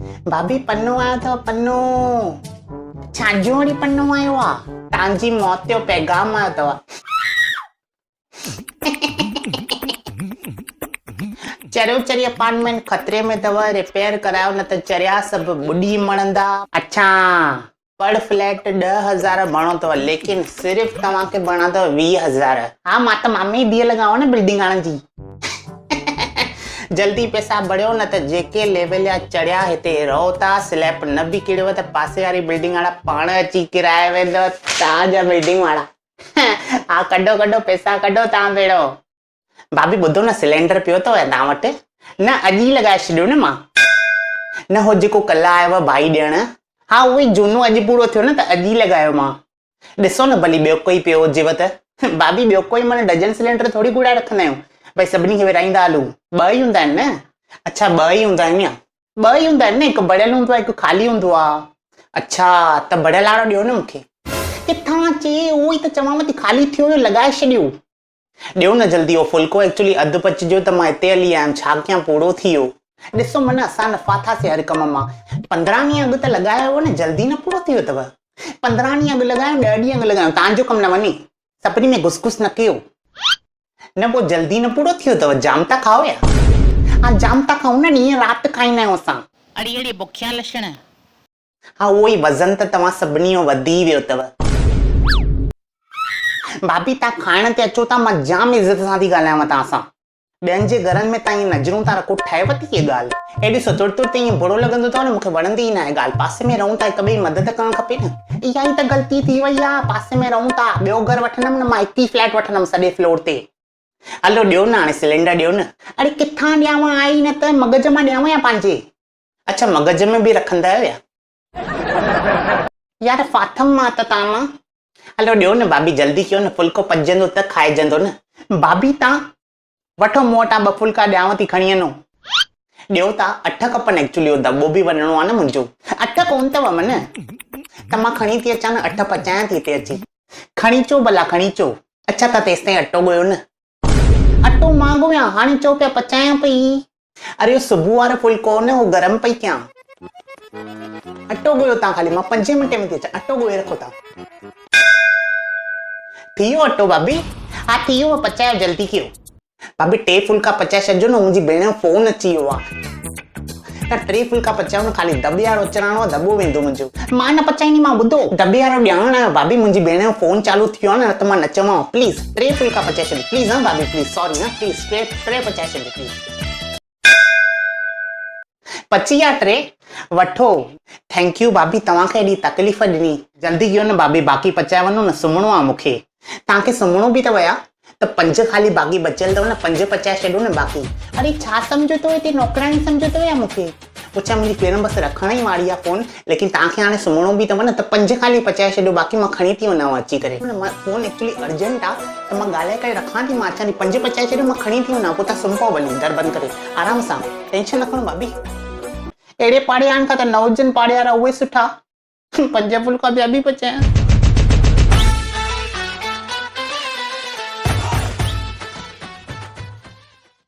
भाभी पन्नो आयो अथव पन्नो। छाजो वरी पन्नो आयो आहे? तव्हांजी मौत जो पैगाम आयो अथव। चरियो चरी अपार्टमेंट खतरे में अथव, रिपेयर करायो न त चरिया सभु ॿुॾी मरंदा। अच्छा पर फ्लैट 10,000 भरणो अथव, लेकिन सिर्फ़ तव्हांखे भरणा अथव 20,000। हा मां त मामे धीअ लॻाओ न बिल्डिंग आणण जी। जल्दी पैसा भरियो न त जेके लेवल जा चढ़िया हिते रहो था, स्लैब न बि किरियव त पासे वारी बिल्डिंग वारा पाण अची किराए वेंदव तव्हांजा बिल्डिंग वारा। हा कढो कढो पैसा कढो तव्हां भेणो। भाभी ॿुधो न, सिलेंडर पियो अथव तव्हां वटि? न अॼु ई लॻाए छॾियो न मां। न हो जेको कल्ह आयव भाई ॾियण, हा उहो ई झूनो अॼु पूरो थियो न त अॼु ई लॻायो मां। ॾिसो न भली ॿियो कोई पियो हुजेव त। भाभी ॿियो कोई माना डजन सिलेंडर थोरी घुराए रखंदा आहियूं भई सभिनी खे विराईंदा हलूं। ॿ ई हूंदा आहिनि न। अच्छा ॿ ई हूंदा आहिनि, ॿ ई हूंदा आहिनि न, हिकु बढ़ियल हूंदो आहे हिकु ख़ाली हूंदो आहे। अच्छा त बढ़ियल वारो ॾियो न मूंखे। किथां अचे, उहो ई त चवांव थी ख़ाली थियो हुयो लॻाए छॾियो। ॾियो न जल्दी, उहो फुल्को एक्चुअली अधु पचिजो त मां हिते हली आयमि, छा कयां पूरो थी वियो। ॾिसो मन असां नफ़ा थासीं हर कम मां। 15 ॾींहं अॻु त लॻायो हो न, जल्दी न पूरो थी वियो अथव। 15 ॾींहं अॻु लॻायो, 10 ॾींहं अॻु लॻायो, तव्हांजो कमु न वञे। सभिनी में घुस घुस न कयो न, पोइ जल्दी न पूरो थी वियो अथव। जाम था खाओ या? हा जाम था खाऊं न, ॾींहं राति खाईंदा आहियूं असां। अड़ी अड़ी बुखिया लक्षण। हा उहो ई वज़न त तव्हां सभिनी जो वधी वियो अथव। भाभी तव्हां खाइण ते अचो था, मां जाम इज़त सां थी ॻाल्हायांव तव्हां सां। ॿियनि जे घरनि में तव्हां ईअं नज़रूं था रखो, ठहेव थी इहा ॻाल्हि? हे ॾिसो तुर तुर ते ईअं बुरो लॻंदो अथव न, मूंखे वणंदी ई न आहे ॻाल्हि। पासे में रहूं था, हिक ॿिए जी मदद करणु खपे न। इहा ई त ग़लती थी वई आहे, पासे में रहूं था। ॿियो घर वठंदमि न, मां हिकु ई फ्लैट वठंदमि सॼे फ्लोर ते। हलो ॾियो न हाणे सिलेंडर ॾियो न। अरे किथां ॾियांव, आई न त मग़ज़ मां ॾियांव या पंहिंजे? अच्छा मग़ज़ में बि रखंदा आहियो या? यार फाथम मां त तव्हां मां। हलो ॾियो न भाभी जल्दी कयो न, फुल्को पचजंदो त खाइजंदो न। भाभी तव्हां वठो मूं वटां 2 फुल्का ॾियांव थी, खणी वञो। ॾियो था 8 खपनि एक्चुअली, उहो दॿो बि वञिणो आहे न मुंहिंजो। 8 कोन अथव मन, त मां खणी थी अचां न, 8 पचायां थी हिते अची। खणी अचो भला खणी अचो। अच्छा त तेसि ताईं अटो ॻोयो न। अटो मां ॻोयां, हाणे चओ पिया पचायां पई। अरे सुबुह वारो फुल्को न, उहो गरम पई कयां। अटो ॻोयो तव्हां खाली, मां 5 मिंटे में थी अचां। अटो ॻोहे रखो तव्हां। थी वियो अटो भाभी? हा थी वियो, पचायो जल्दी कयो। भाभी 3 फुल्का पचाए छॾिजो न, मुंहिंजी भेण जो फोन अची वियो आहे। त 3 फुल्का पचायो न, खाली दॿे वारो अचराणो आहे, दॿो वेंदो मुंहिंजो। मां न पचाईंदी, मां ॿुधो दॿे वारो ॾियणु आयो भाभी, मुंहिंजी भेण जो फोन चालू थी वियो आहे न, त मां न चवांव। प्लीज़ 3 फुल्का पचाए छॾियो प्लीज़। हा भाभी प्लीज़, सॉरी। हा प्लीज़ 3 पचाए छॾियो प्लीज़। पची विया 3? वठो। थैंक यू भाभी, तव्हांखे एॾी तकलीफ़ ॾिनी। जल्दी कयो न भाभी, बाक़ी पचाए वञो न, सुम्हणो आहे मूंखे। तव्हांखे सुम्हणो बि अथव या? त 5 खाली बाक़ी बचियल अथव न, 5 पचाए छॾियो न बाक़ी। अरे छा सम्झो अथव, हिते नौकराणी सम्झो अथव या मूंखे? पुछा मुंहिंजी पहिरियों बसि रखण ई वारी आहे फोन, लेकिन तव्हांखे हाणे सुम्हणो बि अथव न, त 5 खाली पचाए छॾियो, बाक़ी मां खणी थी वञांव अची करे। मां फोन एक्चुअली अर्जेंट आहे, त मां ॻाल्हाए करे रखां थी। मां अचां थी, 5 पचाए छॾियो, मां खणी थी वञां। पोइ तव्हां सुम्ही पओ भली, दर बंदि करे आराम सां, टेंशन न खणो भाभी। अहिड़े पाड़े आहिनि खां त न हुजनि पाड़े वारा, उहे सुठा। 5 फुल्का ॿिया बि पचायां।